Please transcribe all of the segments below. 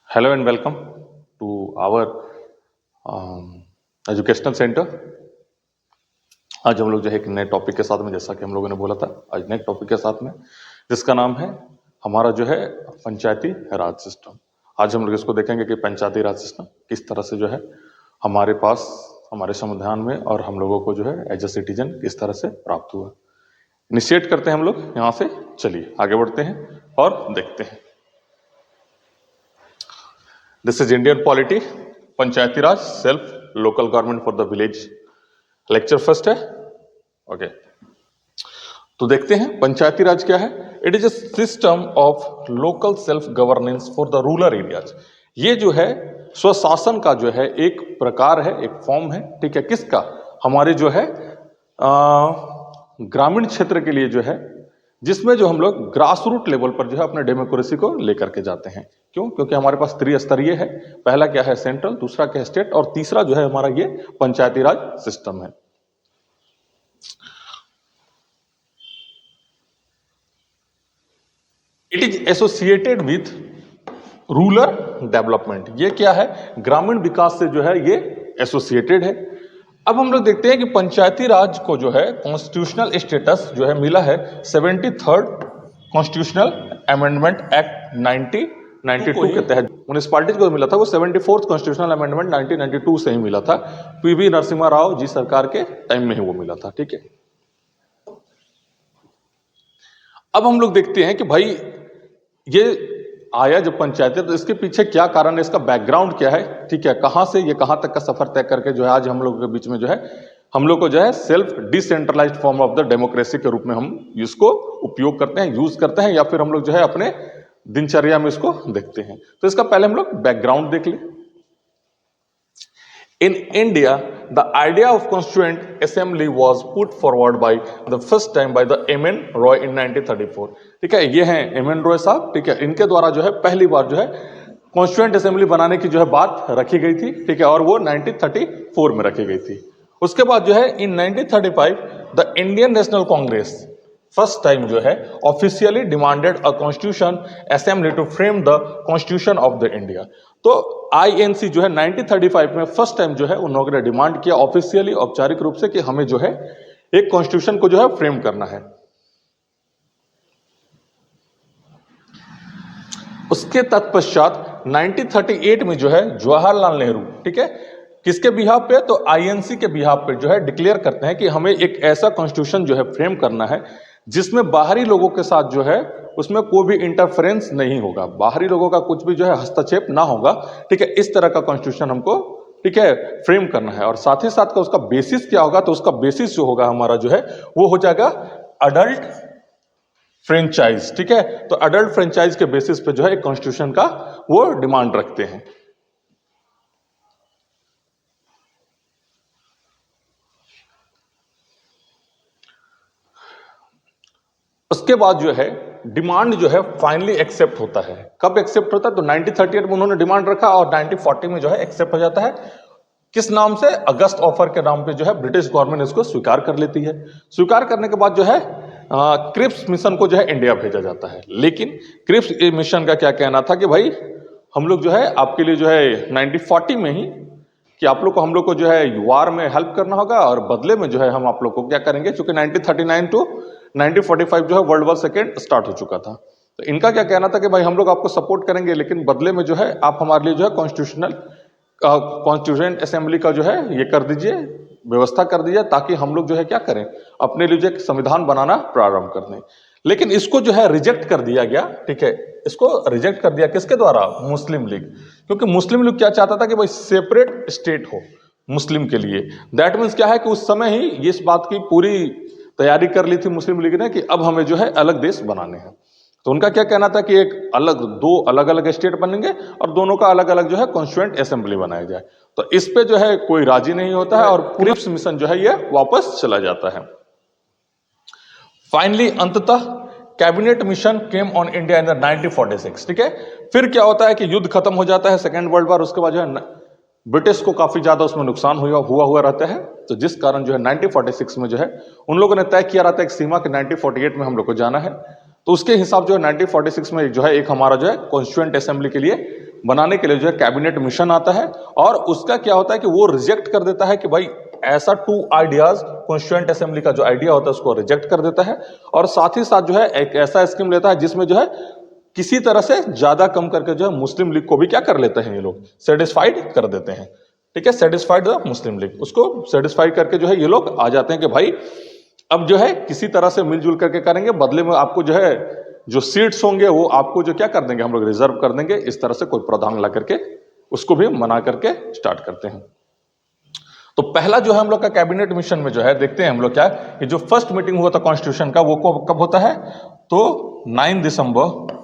Hello and welcome to our educational centre. आज हम लोग जो है एक नए टॉपिक के साथ में, जैसा कि हम लोगों ने बोला था, आज नए टॉपिक के साथ में जिसका नाम है हमारा जो है पंचायती राज सिस्टम। आज हम लोग इसको देखेंगे कि पंचायती राज सिस्टम किस तरह से जो है हमारे पास, हमारे संविधान में, और हम लोगों को जो है एज ए सिटीजन किस तरह से प्राप्त हुआ। इनिशिएट करते हैं हम लोग यहाँ से। चलिए आगे बढ़ते हैं और देखते हैं। This is Indian polity, Panchayati Raj, self local government for the village. Lecture first है। ओके, तो देखते हैं पंचायती राज क्या है। It is a system of local self governance for the rural areas. ये जो है स्वशासन का जो है एक प्रकार है, एक फॉर्म है, ठीक है। किसका? हमारे जो है ग्रामीण क्षेत्र के लिए जो है, जिसमें जो हम लोग ग्रास रूट लेवल पर जो है अपने डेमोक्रेसी को लेकर के जाते हैं। क्यों? क्योंकि हमारे पास त्रिस्तरीय है। पहला क्या है? सेंट्रल, दूसरा क्या है? स्टेट, और तीसरा जो है हमारा ये पंचायती राज सिस्टम है। It is associated with rural development. ये क्या है? ग्रामीण विकास से जो है ये एसोसिएटेड है। अब हम लोग देखते हैं कि पंचायती राज को जो है कॉन्स्टिट्यूशनल स्टेटस जो है मिला है 73rd कॉन्स्टिट्यूशनल अमेंडमेंट एक्ट 1992 के तहत। म्युनिसिपैलिटीज को मिला था वो 74th कॉन्स्टिट्यूशनल अमेंडमेंट 1992 से ही मिला था। पीवी नरसिम्हा राव जी सरकार के टाइम में ही वो मिला था, ठीक है। अब हम लोग देखते हैं कि भाई ये आया जब पंचायती, तो इसके पीछे क्या कारण है, इसका बैकग्राउंड क्या है, ठीक है। कहां से ये कहां तक का सफर तय करके जो है आज हम लोगों के बीच में जो है हम लोग को जो है self decentralised form of the democracy के रूप में हम इसको उपयोग करते हैं, यूज करते हैं, या फिर हम लोग जो है अपने दिनचर्या में इसको देखते हैं। तो इसका पहले हम लोग बैकग्राउंड देख लें। In India, the idea of constituent assembly was put forward by the first time by the M.N. Roy in 1934। ठीक है, ये हैं M.N. Roy साहब, ठीक है। इनके द्वारा जो है पहली बार जो है कॉन्स्टिट्यूएंट असेंबली बनाने की जो है बात रखी गई थी, ठीक है, और वो 1934 में रखी गई थी। उसके बाद जो है in 1935 the Indian National Congress first time जो है officially demanded a constitution assembly to frame the constitution of the India. तो आईएनसी जो है 1935 में फर्स्ट टाइम जो है उन लोगों ने डिमांड किया ऑफिशियली, औपचारिक रूप से, कि हमें जो है एक कॉन्स्टिट्यूशन को जो है फ्रेम करना है। उसके तत्पश्चात 1938 में जो है जवाहरलाल नेहरू, ठीक है, किसके बिहाफ पे? तो आईएनसी के बिहाफ पे जो है डिक्लेयर करते हैं कि हमें एक ऐसा कॉन्स्टिट्यूशन जो है फ्रेम करना है जिसमें बाहरी लोगों के साथ जो है उसमें कोई भी इंटरफेरेंस नहीं होगा, बाहरी लोगों का कुछ भी जो है हस्तक्षेप ना होगा, ठीक है। इस तरह का कॉन्स्टिट्यूशन हमको, ठीक है, फ्रेम करना है। और साथ ही साथ का उसका बेसिस क्या होगा? तो उसका बेसिस जो होगा हमारा जो है वो हो जाएगा अडल्ट फ्रेंचाइज, ठीक है। तो अडल्ट फ्रेंचाइज के बेसिस पे जो है एक कॉन्स्टिट्यूशन का वो डिमांड रखते हैं। उसके बाद जो है डिमांड जो है फाइनली एक्सेप्ट होता है। कब एक्सेप्ट होता है? तो 1938 में उन्होंने डिमांड रखा और 1940 में जो है एक्सेप्ट हो जाता है। किस नाम से? अगस्त ऑफर के नाम पे जो है ब्रिटिश गवर्नमेंट इसको स्वीकार कर लेती है। स्वीकार करने के बाद जो है क्रिप्स मिशन को जो है इंडिया भेजा जाता है। लेकिन क्रिप्स मिशन का क्या कहना था कि भाई हम लोग जो है आपके लिए जो है 1940 में ही कि आप लोग को, हम लोग को जो है वार में हेल्प करना होगा, और बदले में जो है हम आप लोग को क्या करेंगे, क्योंकि 1939 टू 1945 जो है वर्ल्ड वॉर सेकेंड स्टार्ट हो चुका था। तो इनका क्या कहना था कि भाई हम लोग आपको सपोर्ट करेंगे, लेकिन बदले में जो है आप हमारे लिए जो है कॉन्स्टिट्यूएंट असेंबली का जो है ये कर दीजिए, व्यवस्था कर दीजिए, ताकि हम लोग जो है क्या करें, अपने लिए जो एक संविधान बनाना प्रारंभ कर दें। लेकिन इसको जो है रिजेक्ट कर दिया गया, ठीक है। इसको रिजेक्ट कर दिया किसके द्वारा? मुस्लिम लीग। क्योंकि मुस्लिम लीग क्या चाहता था कि भाई सेपरेट स्टेट हो मुस्लिम के लिए। दैट मीन्स क्या है कि उस समय ही इस बात की पूरी तैयारी कर ली थी मुस्लिम लीग ने कि अब हमें जो है अलग देश बनाने हैं। तो उनका क्या कहना था कि एक अलग, दो अलग अलग स्टेट बनेंगे और दोनों का अलग अलग जो है कॉन्स्टिट्यूएंट असेंबली बनाया जाए। तो इस पे जो है कोई राजी नहीं होता है और क्रिप्स मिशन जो है ये वापस चला जाता है। फाइनली अंततः cabinet mission came on India in 1946, ठीक है। फिर क्या होता है कि युद्ध खत्म हो जाता है, सेकेंड वर्ल्ड वॉर। उसके बाद जो है ब्रिटिश को काफी ज्यादा उसमें नुकसान हुआ रहता है। तो जिस कारण जो है 1946 में जो है उन लोगों ने तय किया रहता है एक सीमा कि 1948 में हम लोग को जाना है। तो उसके हिसाब जो है 1946 में जो है एक हमारा जो है कॉन्स्टिट्यूएंट असेंबली के लिए बनाने के लिए जो है कैबिनेट मिशन आता है, और उसका क्या होता है कि वो रिजेक्ट कर देता है कि भाई ऐसा 2 आइडियाज कॉन्स्टिट्यूएंट असेंबली का जो आइडिया होता है उसको रिजेक्ट कर देता है, और साथ ही साथ जो है एक ऐसा स्कीम लेता है जिसमें जो है किसी तरह से ज्यादा कम करके जो है मुस्लिम लीग को भी क्या कर लेते हैं ये लोग, सेटिस्फाइड कर देते हैं। ठीक है, सेटिस्फाइड द मुस्लिम लीग, उसको सेटिस्फाइड करके जो है ये लोग आ जाते हैं कि भाई अब जो है किसी तरह से मिलजुल करके करेंगे, बदले में आपको जो है जो सीट्स होंगे वो आपको जो क्या कर देंगे, हम लोग रिजर्व कर देंगे। इस तरह से कोई प्रावधान ला करके उसको भी मना करके स्टार्ट करते हैं। तो पहला जो है हम लोग का कैबिनेट मिशन में जो है देखते हैं हम लोग क्या कि जो फर्स्ट मीटिंग हुआ था कॉन्स्टिट्यूशन का वो कब होता है, तो 9 दिसंबर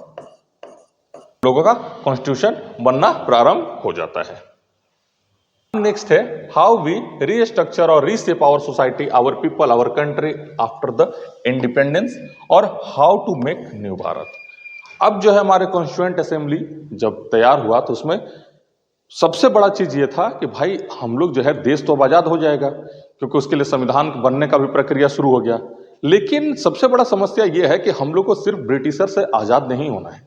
लोगों का कॉन्स्टिट्यूशन बनना प्रारंभ हो जाता है। नेक्स्ट है हाउ वी रीस्ट्रक्चर और reshape our society, our people, our country after the independence, और how to make new Bharat. अब जो है हमारे कॉन्स्टिट्यूएंट असेंबली जब तैयार हुआ तो उसमें सबसे बड़ा चीज ये था कि भाई हम लोग जो है देश तो अब आजाद हो जाएगा, क्योंकि उसके लिए संविधान बनने का भी प्रक्रिया शुरू हो गया। लेकिन सबसे बड़ा समस्या ये है कि हम लोग को सिर्फ ब्रिटिशर से आजाद नहीं होना है,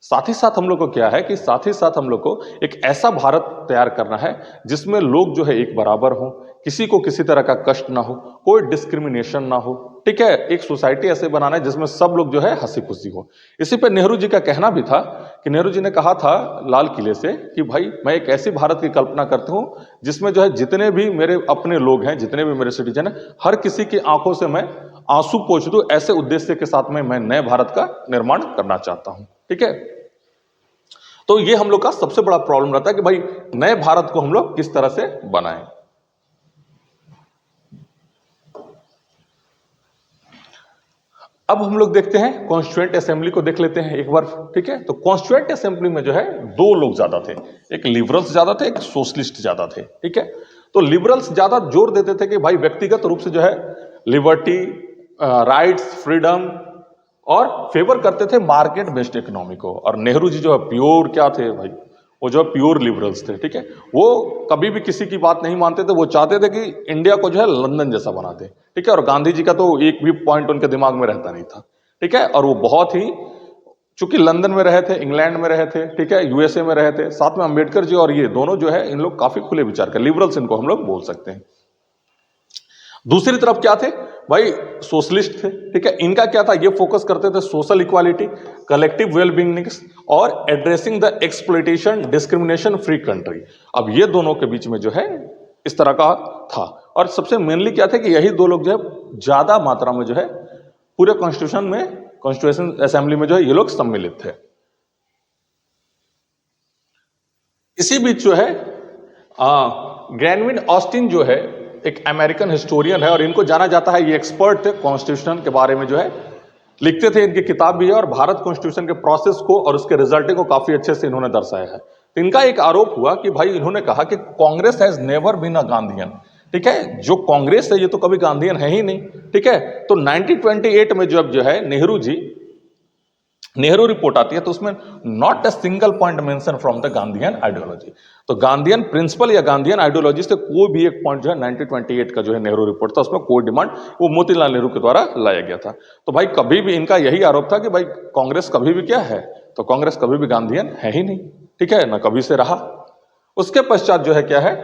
साथ ही साथ हम लोग को क्या है कि साथ ही साथ हम लोग को एक ऐसा भारत तैयार करना है जिसमें लोग जो है एक बराबर हो, किसी को किसी तरह का कष्ट ना हो, कोई डिस्क्रिमिनेशन ना हो। ठीक है, एक सोसाइटी ऐसे बनाना है जिसमें सब लोग जो है हंसी खुशी हो। इसी पे नेहरू जी का कहना भी था कि नेहरू जी ने कहा था लाल किले से कि भाई मैं एक ऐसी भारत की कल्पना करता हूं जिसमें जो है जितने भी मेरे अपने लोग हैं, जितने भी मेरे सिटीजन हैं, हर किसी की आंखों से मैं आंसू पोंछ दूं, ऐसे उद्देश्य के साथ में मैं नए भारत का निर्माण करना चाहता हूं। ठीक है, तो ये हम लोग का सबसे बड़ा प्रॉब्लम रहता है कि भाई नए भारत को हम लोग किस तरह से बनाएं। अब हम लोग देखते हैं कॉन्स्टिट्यूएंट असेंबली को देख लेते हैं एक बार। ठीक है, तो कॉन्स्टिट्यूएंट असेंबली में जो है 2 लोग ज्यादा थे, एक लिबरल्स ज्यादा थे, एक सोशलिस्ट ज्यादा थे। ठीक है, तो लिबरल्स ज्यादा जोर देते थे कि भाई व्यक्तिगत रूप से जो है लिबर्टी, राइट्स, फ्रीडम, और फेवर करते थे मार्केट बेस्ड इकोनॉमी को। और नेहरू जी जो है प्योर क्या थे भाई, वो जो है प्योर लिबरल्स थे। ठीक है, वो कभी भी किसी की बात नहीं मानते थे, वो चाहते थे कि इंडिया को जो है लंदन जैसा बना दे। ठीक है, और गांधी जी का तो एक भी पॉइंट उनके दिमाग में रहता नहीं था। ठीक है, और वो बहुत ही, चूंकि लंदन में रहे थे, इंग्लैंड में रहे थे, ठीक है, यूएसए में रहे थे, साथ में अंबेडकर जी और ये दोनों जो है इन लोग काफी खुले विचार के लिबरल्स इनको हम लोग बोल सकते हैं। दूसरी तरफ क्या थे भाई, सोशलिस्ट थे। ठीक है, इनका क्या था, ये फोकस करते थे सोशल इक्वालिटी, कलेक्टिव वेलबींग और addressing the exploitation, discrimination free country. अब ये दोनों के बीच में जो है इस तरह का था, और सबसे मेनली क्या था कि यही 2 लोग जो है ज्यादा मात्रा में जो है पूरे कॉन्स्टिट्यूशन में, कॉन्स्टिट्यूशन असेंबली में जो है ये लोग सम्मिलित थे। इसी बीच जो है ग्रैनविन ऑस्टिन जो है एक अमेरिकन हिस्टोरियन है, और इनको जाना जाता है, ये एक्सपर्ट थे कॉन्स्टिट्यूशन के बारे में जो है लिखते थे, इनकी किताब भी है, और भारत कॉन्स्टिट्यूशन के प्रोसेस को और उसके रिजल्टिंग को काफी अच्छे से इन्होंने दर्शाया है। तो इनका एक आरोप हुआ कि भाई इन्होंने कहा कि Congress has never been a Gandhian. ठीक है, जो कांग्रेस है ये तो कभी गांधीयन है ही नहीं। ठीक है, तो 1928 में जब जो है नेहरू रिपोर्ट आती है तो उसमें not a single point mention from the Gandhian ideology. तो गांधीयन प्रिंसिपल या गांधीयन आइडियोलॉजी से कोई भी एक पॉइंट जो है 1928 का जो है नेहरू रिपोर्ट था उसमें कोई डिमांड वो मोतीलाल नेहरू के द्वारा लाया गया था। तो भाई कभी भी इनका यही आरोप था कि भाई कांग्रेस कभी भी क्या है, तो कांग्रेस कभी भी गांधीयन है ही नहीं। ठीक है ना, कभी से रहा। उसके पश्चात जो है क्या है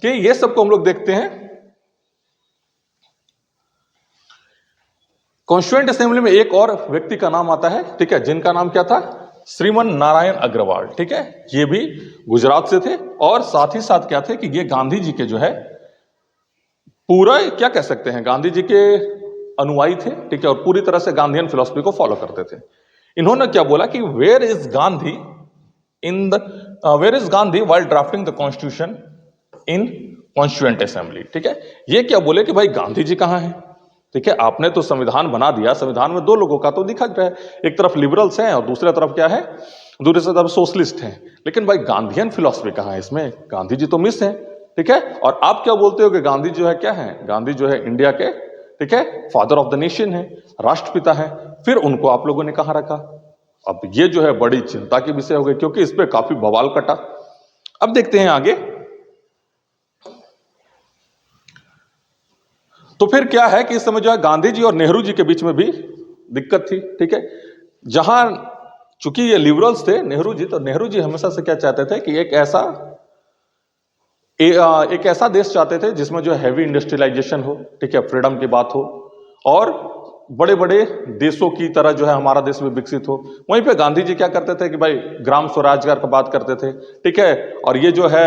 कि ये सबको हम लोग देखते हैं कॉन्स्टिट्यूएंट असेंबली में एक और व्यक्ति का नाम आता है। ठीक है, जिनका नाम क्या था, श्रीमन नारायण अग्रवाल। ठीक है, ये भी गुजरात से थे, और साथ ही साथ क्या थे कि ये गांधी जी के जो है पूरा क्या कह सकते हैं, गांधी जी के अनुयायी थे। ठीक है, और पूरी तरह से गांधीयन फिलॉसफी को फॉलो करते थे। इन्होंने क्या बोला कि where is Gandhi where is Gandhi while drafting the constitution in constituent assembly. ठीक है, ये क्या बोले कि भाई गांधी जी कहां है। ठीक है, आपने तो संविधान बना दिया, संविधान में 2 लोगों का तो दिखा रहा है, एक तरफ लिबरल्स हैं और दूसरी तरफ क्या है, दूसरी तरफ सोशलिस्ट हैं। लेकिन भाई गांधीयन फिलॉसफी कहां है इसमें, गांधी जी तो मिस है। ठीक है, और आप क्या बोलते हो कि गांधी जो है क्या है, गांधी जो है इंडिया के, ठीक है, फादर ऑफ द नेशन है, राष्ट्रपिता है, फिर उनको आप लोगों ने कहां रखा। अब ये जो है बड़ी चिंता की विषय हो गई, क्योंकि इस पर काफी बवाल कटा। अब देखते हैं आगे, तो फिर क्या है कि इस समय जो है गांधी जी और नेहरू जी के बीच में भी दिक्कत थी। ठीक है, जहां चूंकि ये लिबरल्स थे नेहरू जी, तो नेहरू जी हमेशा से क्या चाहते थे कि एक ऐसा देश चाहते थे जिसमें जो हैवी इंडस्ट्रियलाइजेशन हो, ठीक है, फ्रीडम की बात हो, और बड़े बड़े देशों की तरह जो है हमारा देश भी विकसित हो। वहीं पे गांधी जी क्या करते थे कि भाई ग्राम स्वराजगार का बात करते थे, ठीक है, और ये जो है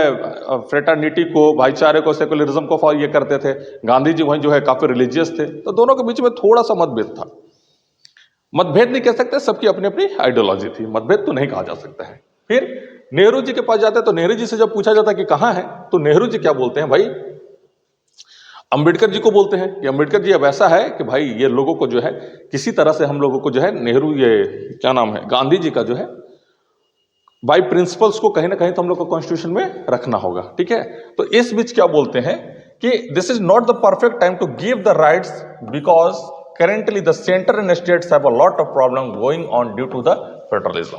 फ्रेटर्निटी को, भाईचारे को, सेकुलरिज्म को ये करते थे। गांधी जी वहीं जो है काफी रिलीजियस थे, तो दोनों के बीच में थोड़ा सा मतभेद था। मतभेद नहीं कह सकते, सबकी अपनी अपनी आइडियोलॉजी थी, मतभेद तो नहीं कहा जा सकता है। फिर नेहरू जी के पास जाते हैं, तो नेहरू जी से जब पूछा जाता है कि कहां है, तो नेहरू जी क्या बोलते हैं, भाई अंबेडकर जी को बोलते हैं कि अंबेडकर जी अब ऐसा है कि भाई ये लोगों को जो है किसी तरह से हम लोगों को जो है नेहरू, ये क्या नाम है, गांधी जी का जो है बाई प्रिंसिपल्स को कहीं ना कहीं तो हम लोग को कॉन्स्टिट्यूशन में रखना होगा, ठीक है। तो इस बीच क्या बोलते हैं कि this is not the perfect time to give the rights because currently the centre and states have a lot of problem going on due to the federalism.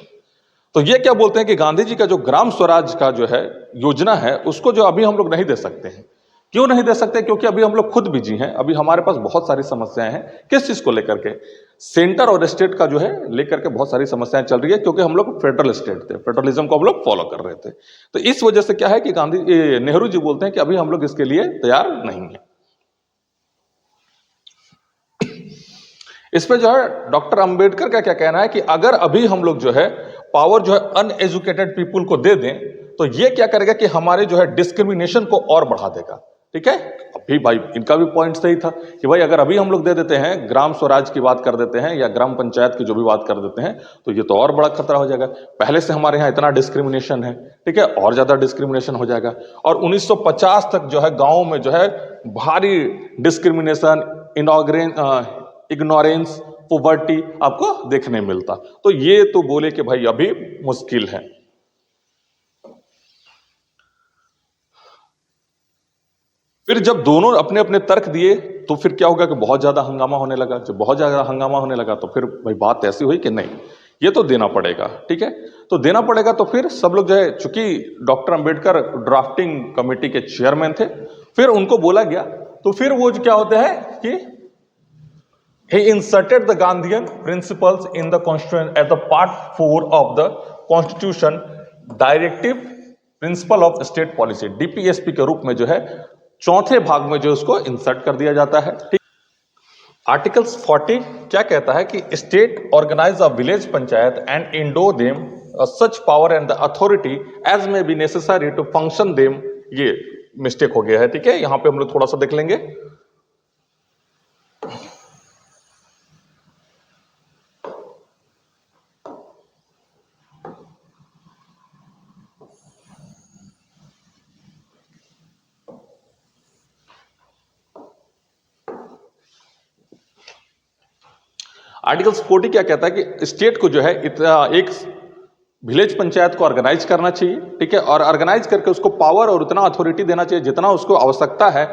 तो ये क्या बोलते हैं कि गांधी जी का जो ग्राम स्वराज का जो है योजना है, उसको जो अभी हम लोग नहीं दे सकते हैं। क्यों नहीं दे सकते? क्योंकि अभी हम लोग खुद बिजी हैं, अभी हमारे पास बहुत सारी समस्याएं हैं। किस चीज को लेकर के? सेंटर और स्टेट का जो है लेकर के बहुत सारी समस्याएं चल रही है, क्योंकि हम लोग फेडरल स्टेट थे, फेडरलिज्म को हम लोग फॉलो कर रहे थे। तो इस वजह से क्या है कि नेहरू जी बोलते हैं कि अभी हम लोग इसके लिए तैयार नहीं है। इस पे जो है डॉक्टर अंबेडकर का क्या कहना है कि अगर अभी हम लोग जो है पावर जो है अनएजुकेटेड पीपुल को दे दें, तो ये क्या करेगा कि हमारे जो है डिस्क्रिमिनेशन को और बढ़ा देगा, ठीक है। अभी भाई इनका भी पॉइंट सही था कि भाई अगर अभी हम लोग दे देते हैं, ग्राम स्वराज की बात कर देते हैं या ग्राम पंचायत की जो भी बात कर देते हैं, तो ये तो और बड़ा खतरा हो जाएगा। पहले से हमारे यहाँ इतना डिस्क्रिमिनेशन है, ठीक है, और ज्यादा डिस्क्रिमिनेशन हो जाएगा। और 1950 तक जो है गांव में जो है भारी डिस्क्रिमिनेशन, इग्नोरेंस, पोवर्टी आपको देखने मिलता। तो ये तो बोले कि भाई अभी मुश्किल है। फिर जब दोनों अपने अपने तर्क दिए, तो फिर क्या होगा कि बहुत ज्यादा हंगामा होने लगा। जब बहुत ज्यादा हंगामा होने लगा, तो फिर भाई बात ऐसी हुई कि नहीं, ये तो देना पड़ेगा, ठीक है। तो देना पड़ेगा, तो फिर सब लोग जो है, चूंकि डॉक्टर अंबेडकर ड्राफ्टिंग कमेटी के चेयरमैन थे, फिर उनको बोला गया। तो फिर वो क्या होता है कि he inserted the Gandhian principles in the constitution as the part 4 of the constitution, directive principle of state policy, DPSP के रूप में जो है चौथे भाग में जो उसको इंसर्ट कर दिया जाता है। आर्टिकल्स 40 क्या कहता है कि state organise a village panchayat and endow them such power and the authority as may be necessary to function them. ये मिस्टेक हो गया है, ठीक है, यहां पे हम लोग थोड़ा सा देख लेंगे। आर्टिकल 40 क्या कहता है कि स्टेट को जो है एक विलेज पंचायत को ऑर्गेनाइज करना चाहिए, ठीक है, और ऑर्गेनाइज करके उसको पावर और उतना अथॉरिटी देना चाहिए जितना उसको आवश्यकता है।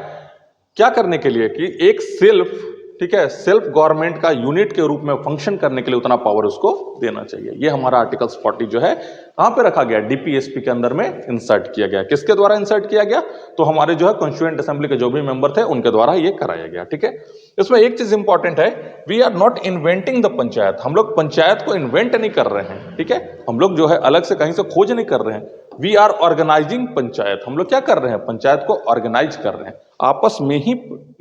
क्या करने के लिए? कि एक सेल्फ, ठीक है, सेल्फ गवर्नमेंट का यूनिट के रूप में फंक्शन करने के लिए उतना पावर उसको देना चाहिए। ये हमारा आर्टिकल्स 40 जो है कहां पे रखा गया? डीपीएसपी के अंदर में इंसर्ट किया गया। किसके द्वारा इंसर्ट किया गया? तो हमारे जो है कॉन्स्टिट्यूएंट असेंबली के जो भी मेंबर थे उनके द्वारा ये कराया गया, ठीक है। इसमें एक चीज इंपॉर्टेंट है, we are not inventing the panchayat. हम लोग पंचायत को इन्वेंट नहीं कर रहे हैं, ठीक है, हम लोग जो है अलग से कहीं से खोज नहीं कर रहे हैं। We are organising panchayat. हम लोग क्या कर रहे हैं? पंचायत को ऑर्गेनाइज कर रहे हैं, आपस में ही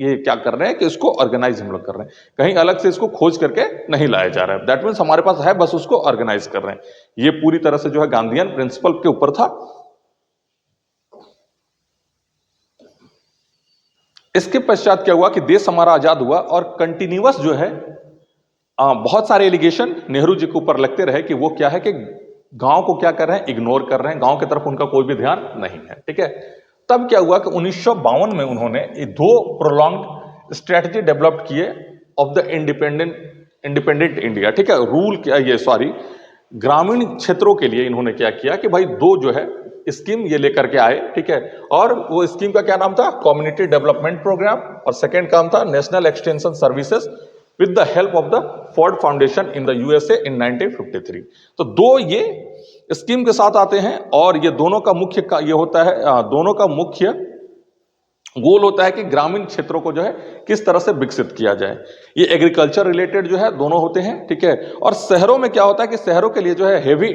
ये क्या कर रहे हैं कि इसको ऑर्गेनाइज हम लोग कर रहे हैं, कहीं अलग से इसको खोज करके नहीं लाया जा रहा है। दैट मीन्स हमारे पास है, बस उसको ऑर्गेनाइज कर रहे हैं। ये पूरी तरह से जो है गांधीयन प्रिंसिपल के ऊपर था। इसके पश्चात क्या हुआ कि देश हमारा आजाद हुआ और कंटिन्यूअस जो है बहुत सारे एलिगेशन नेहरू जी के ऊपर लगते रहे कि वो क्या है कि गांव को क्या कर रहे हैं? इग्नोर कर रहे हैं, गांव की तरफ उनका कोई भी ध्यान नहीं है, ठीक है। तब क्या हुआ कि 1952 में उन्होंने दो प्रोलॉन्ग्ड स्ट्रेटजी डेवलप किए ऑफ द इंडिपेंडेंट इंडिया, ठीक है। रूल क्या, ये सॉरी, ग्रामीण क्षेत्रों के लिए इन्होंने क्या किया कि भाई दो जो है स्कीम ये लेकर के आए, ठीक है। और वो स्कीम का क्या नाम था? कम्युनिटी डेवलपमेंट प्रोग्राम, और सेकेंड काम था national extension services with the help of the Ford Foundation in the USA in 1953। तो दो ये स्कीम के साथ आते हैं, और ये दोनों का मुख्य ये होता है, दोनों का मुख्य गोल होता है कि ग्रामीण क्षेत्रों को जो है किस तरह से विकसित किया जाए। ये एग्रीकल्चर रिलेटेड जो है दोनों होते हैं, ठीक है। और शहरों में क्या होता है कि शहरों के लिए जो है हेवी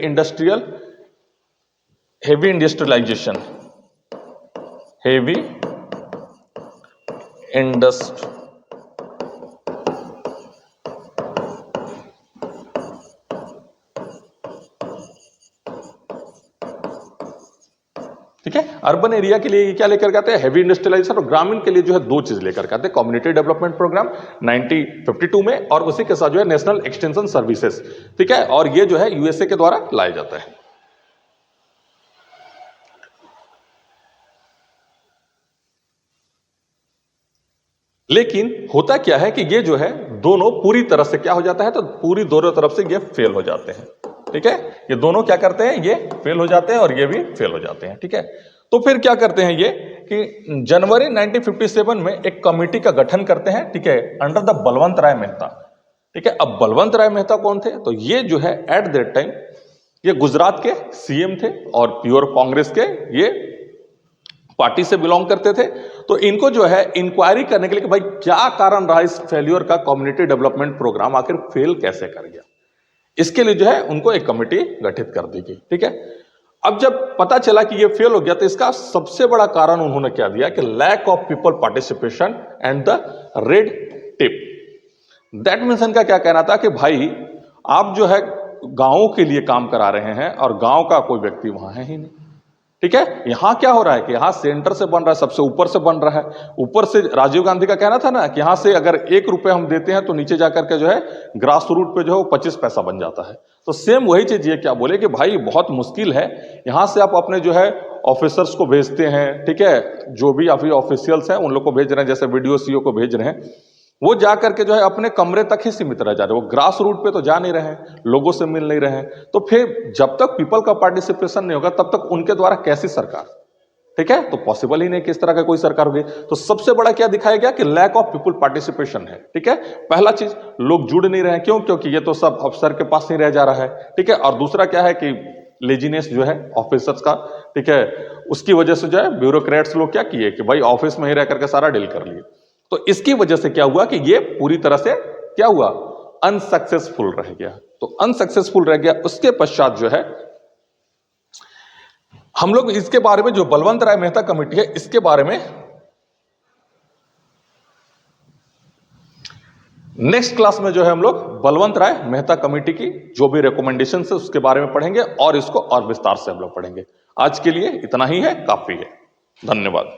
इंडस्ट्रियलाइजेशन, हेवी इंडस्ट ठीक है। अर्बन एरिया के लिए क्या लेकर के आते हैं, हेवी इंडस्ट्रियलाइजेशन, और ग्रामीण के लिए जो है दो चीज लेकर के आते हैं, कम्युनिटी डेवलपमेंट प्रोग्राम 1952 में, और उसी के साथ जो है नेशनल एक्सटेंशन सर्विसेज, ठीक है। और ये जो है यूएसए के द्वारा लाया जाता है। लेकिन होता क्या है कि ये जो है दोनों पूरी तरह से क्या हो जाता है, तो पूरी दोनों तरफ से ये फेल हो जाते हैं, ठीक है। ये दोनों क्या करते हैं, ये फेल हो जाते हैं और ये भी फेल हो जाते हैं, ठीक है। तो फिर क्या करते हैं ये कि जनवरी 1957 में एक कमेटी का गठन करते हैं, ठीक है, अंडर द बलवंत राय मेहता, ठीक है। अब बलवंत राय मेहता कौन थे, तो ये जो है एट दैट टाइम ये गुजरात के सीएम थे और प्योर कांग्रेस के ये पार्टी से बिलोंग करते थे। तो इनको जो है इंक्वायरी करने के लिए कि भाई क्या कारण रहा इस फेल्योर का, कम्युनिटी डेवलपमेंट प्रोग्राम आखिर फेल कैसे कर गया, इसके लिए जो है उनको एक कमेटी गठित कर दी गई, ठीक है। अब जब पता चला कि ये फेल हो गया तो इसका सबसे बड़ा कारण उन्होंने क्या दिया कि lack of people participation and the red tape. That means इनका क्या कहना था कि भाई आप जो है गांवों के लिए काम करा रहे हैं और गांव का कोई व्यक्ति वहां है ही नहीं, ठीक है। यहां क्या हो रहा है कि यहां सेंटर से बन रहा है, सबसे ऊपर से बन रहा है, ऊपर से राजीव गांधी का कहना था ना कि यहां से अगर 1 रुपये हम देते हैं तो नीचे जाकर के जो है ग्रास रूट पे जो है वो 25 पैसा बन जाता है। तो सेम वही चीज ये क्या बोले कि भाई बहुत मुश्किल है, यहां से आप अपने जो है ऑफिसर्स को भेजते हैं, ठीक है, जो भी अभी ऑफिशियल्स हैं उन लोग को भेज रहे हैं, जैसे वीडियो सीओ को भेज रहे हैं, वो जा करके जो है अपने कमरे तक ही सीमित रह जा रहे, वो ग्रास रूट पे तो जा नहीं रहे हैं, लोगों से मिल नहीं रहे हैं। तो फिर जब तक पीपल का पार्टिसिपेशन नहीं होगा तब तक उनके द्वारा कैसी सरकार, ठीक है, तो पॉसिबल ही नहीं किस तरह का कोई सरकार होगी। तो सबसे बड़ा क्या दिखाया गया कि लैक ऑफ पीपल पार्टिसिपेशन है, ठीक है। पहला चीज, लोग जुड़ नहीं रहे हैं, क्यों, क्योंकि ये तो सब अफसर के पास ही रह जा रहा है, ठीक है। और दूसरा क्या है कि लेजीनेस जो है ऑफिसर्स का, ठीक है, उसकी वजह से जो है ब्यूरोक्रेट्स लोग क्या किए कि भाई ऑफिस में ही रह करके सारा डील कर लिए। तो इसकी वजह से क्या हुआ कि ये पूरी तरह से क्या हुआ, अनसक्सेसफुल रह गया। तो अनसक्सेसफुल रह गया, उसके पश्चात जो है हम लोग इसके बारे में, जो बलवंत राय मेहता कमेटी है, इसके बारे में नेक्स्ट क्लास में जो है हम लोग बलवंत राय मेहता कमेटी की जो भी रिकमेंडेशन है उसके बारे में पढ़ेंगे और इसको और विस्तार से हम लोग पढ़ेंगे। आज के लिए इतना ही है, काफी है। धन्यवाद।